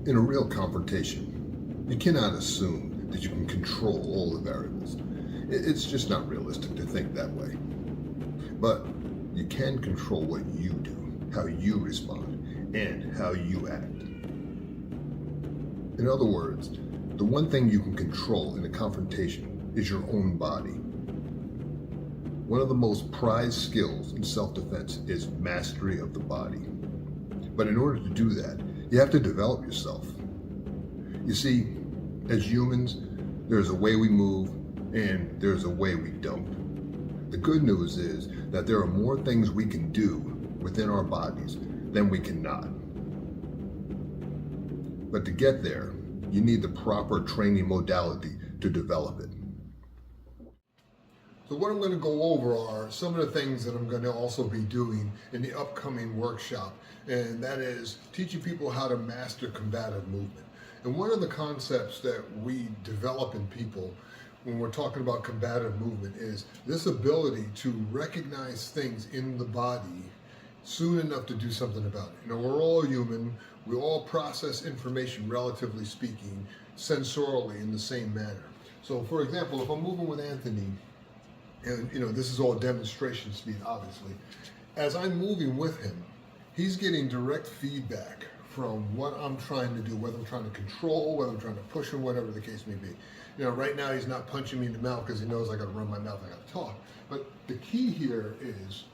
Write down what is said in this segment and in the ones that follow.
In a real confrontation, you cannot assume that you can control all the variables. It's just not realistic to think that way. But you can control what you do, how you respond, and how you act. In other words, the one thing you can control in a confrontation is your own body. One of the most prized skills in self-defense is mastery of the body. But in order to do that, you have to develop yourself. You see, as humans, there's a way we move and there's a way we don't. The good news is that there are more things we can do within our bodies than we cannot. But to get there, you need the proper training modality to develop it. So what I'm going to go over are some of the things that I'm going to also be doing in the upcoming workshop, and that is teaching people how to master combative movement. And one of the concepts that we develop in people when we're talking about combative movement is this ability to recognize things in the body soon enough to do something about it. You know, we're all human. We all process information, relatively speaking, sensorially in the same manner. So for example, if I'm moving with Anthony, and this is all demonstration speed, obviously. As I'm moving with him, he's getting direct feedback from what I'm trying to do, whether I'm trying to control, whether I'm trying to push him, whatever the case may be. Right now he's not punching me in the mouth because he knows I got to run my mouth, I got to talk. But the key here is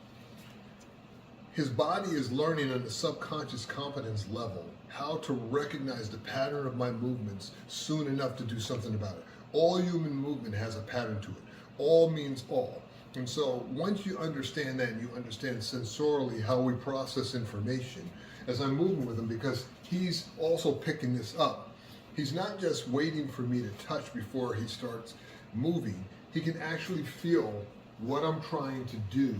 his body is learning on the subconscious competence level how to recognize the pattern of my movements soon enough to do something about it. All human movement has a pattern to it. All means all. And so once you understand that and you understand sensorially how we process information, as I'm moving with him, because he's also picking this up, he's not just waiting for me to touch before he starts moving. He can actually feel what I'm trying to do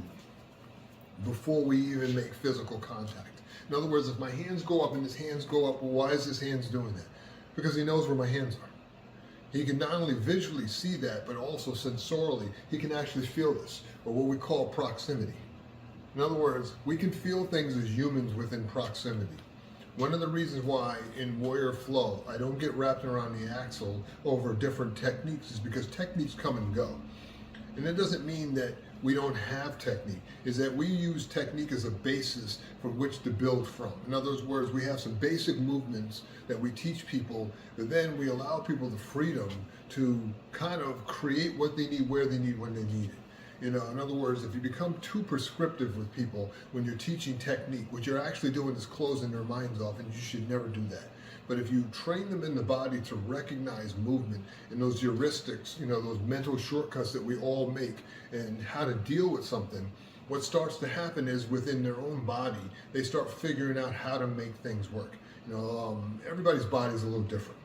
before we even make physical contact. In other words, if my hands go up and his hands go up, well, why is his hands doing that? Because he knows where my hands are. He can not only visually see that, but also sensorially, he can actually feel this, or what we call proximity. In other words, we can feel things as humans within proximity. One of the reasons why in Warrior Flow, I don't get wrapped around the axle over different techniques is because techniques come and go. And that doesn't mean that we don't have technique, is that we use technique as a basis from which to build from. In other words, we have some basic movements that we teach people, but then we allow people the freedom to kind of create what they need, where they need, when they need it. In other words, if you become too prescriptive with people when you're teaching technique, what you're actually doing is closing their minds off, and you should never do that. But if you train them in the body to recognize movement and those heuristics, those mental shortcuts that we all make and how to deal with something, what starts to happen is within their own body, they start figuring out how to make things work. Everybody's body is a little different.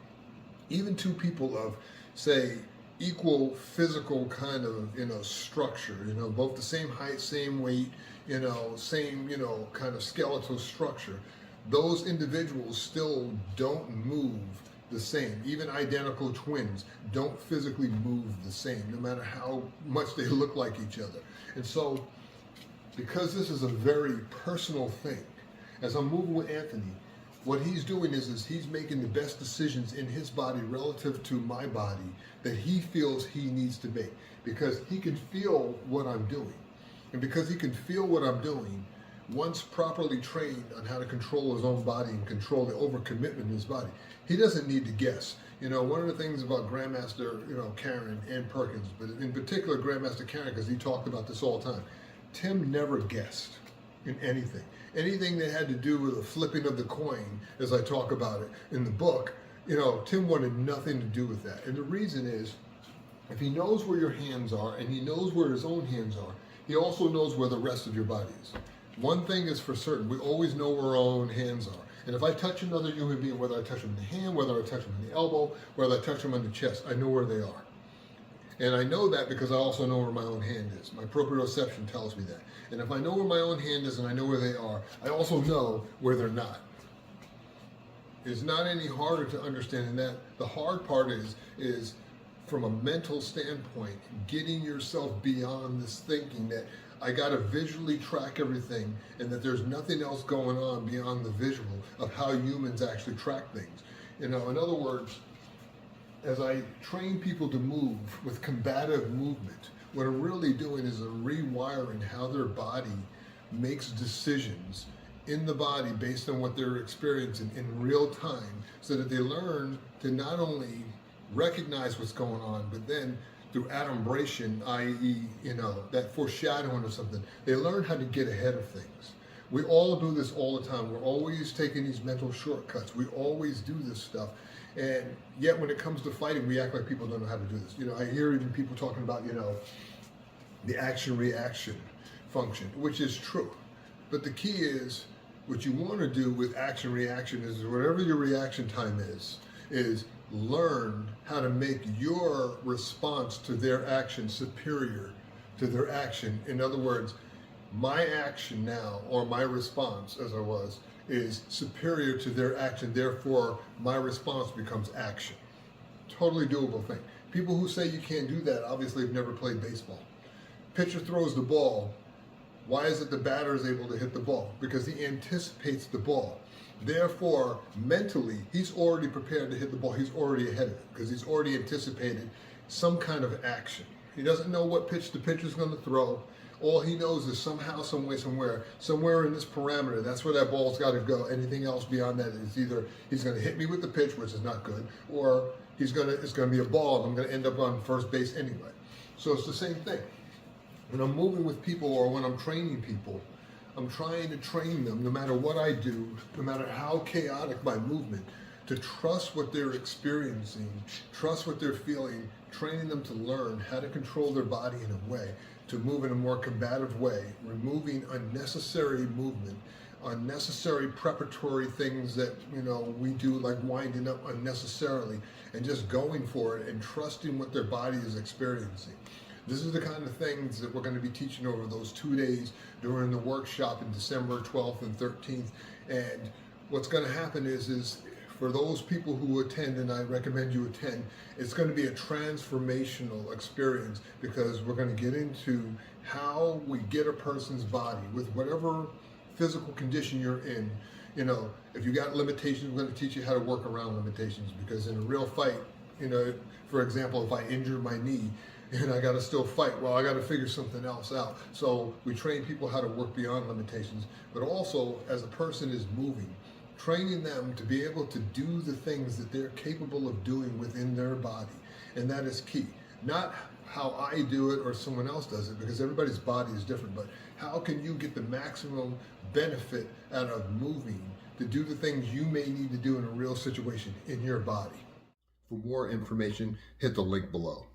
Even two people of, say, equal physical kind of, structure, both the same height, same weight, same, kind of skeletal structure, those individuals still don't move the same. Even identical twins don't physically move the same, no matter how much they look like each other. And so, because this is a very personal thing, as I'm moving with Anthony, what he's doing is he's making the best decisions in his body relative to my body that he feels he needs to make, because he can feel what I'm doing. And because he can feel what I'm doing, once properly trained on how to control his own body and control the overcommitment in his body, he doesn't need to guess. One of the things about Grandmaster, Karen and Perkins, but in particular Grandmaster Karen, because he talked about this all the time, Tim never guessed in anything. Anything that had to do with the flipping of the coin, as I talk about it in the book, Tim wanted nothing to do with that. And the reason is, if he knows where your hands are and he knows where his own hands are, he also knows where the rest of your body is. One thing is for certain, we always know where our own hands are. And if I touch another human being, whether I touch them in the hand, whether I touch them in the elbow, whether I touch them on the chest, I know where they are. And I know that because I also know where my own hand is. My proprioception tells me that. And if I know where my own hand is and I know where they are, I also know where they're not. It's not any harder to understand than that. The hard part is from a mental standpoint, getting yourself beyond this thinking that I got to visually track everything and that there's nothing else going on beyond the visual of how humans actually track things. In other words, as I train people to move with combative movement, what I'm really doing is I'm rewiring how their body makes decisions in the body based on what they're experiencing in real time, so that they learn to not only recognize what's going on, but then through adumbration, i.e., that foreshadowing of something, they learn how to get ahead of things. We all do this all the time. We're always taking these mental shortcuts. We always do this stuff. And yet when it comes to fighting, we act like people don't know how to do this. I hear even people talking about, the action-reaction function, which is true. But the key is, what you want to do with action-reaction is, whatever your reaction time is learn how to make your response to their action superior to their action. In other words, my action now, or my response as I was, is superior to their action. Therefore, my response becomes action. Totally doable thing. People who say you can't do that obviously have never played baseball. Pitcher throws the ball. Why is it the batter is able to hit the ball? Because he anticipates the ball. Therefore, mentally, he's already prepared to hit the ball. He's already ahead of it because he's already anticipated some kind of action. He doesn't know what pitch the pitcher's going to throw. All he knows is somehow, some way, somewhere in this parameter, that's where that ball's got to go. Anything else beyond that is either he's going to hit me with the pitch, which is not good, or it's going to be a ball and I'm going to end up on first base anyway. So it's the same thing. When I'm moving with people or when I'm training people, I'm trying to train them, no matter what I do, no matter how chaotic my movement, to trust what they're experiencing, trust what they're feeling, training them to learn how to control their body in a way, to move in a more combative way, removing unnecessary movement, unnecessary preparatory things that we do, like winding up unnecessarily, and just going for it and trusting what their body is experiencing. This is the kind of things that we're going to be teaching over those 2 days during the workshop in December 12th and 13th. And what's going to happen is for those people who attend, and I recommend you attend, it's going to be a transformational experience, because we're going to get into how we get a person's body with whatever physical condition you're in. If you got limitations, we're going to teach you how to work around limitations, because in a real fight, for example, if I injure my knee and I got to still fight, well, I got to figure something else out. So we train people how to work beyond limitations, but also as a person is moving, training them to be able to do the things that they're capable of doing within their body. And that is key. Not how I do it or someone else does it, because everybody's body is different, but how can you get the maximum benefit out of moving to do the things you may need to do in a real situation in your body? For more information, hit the link below.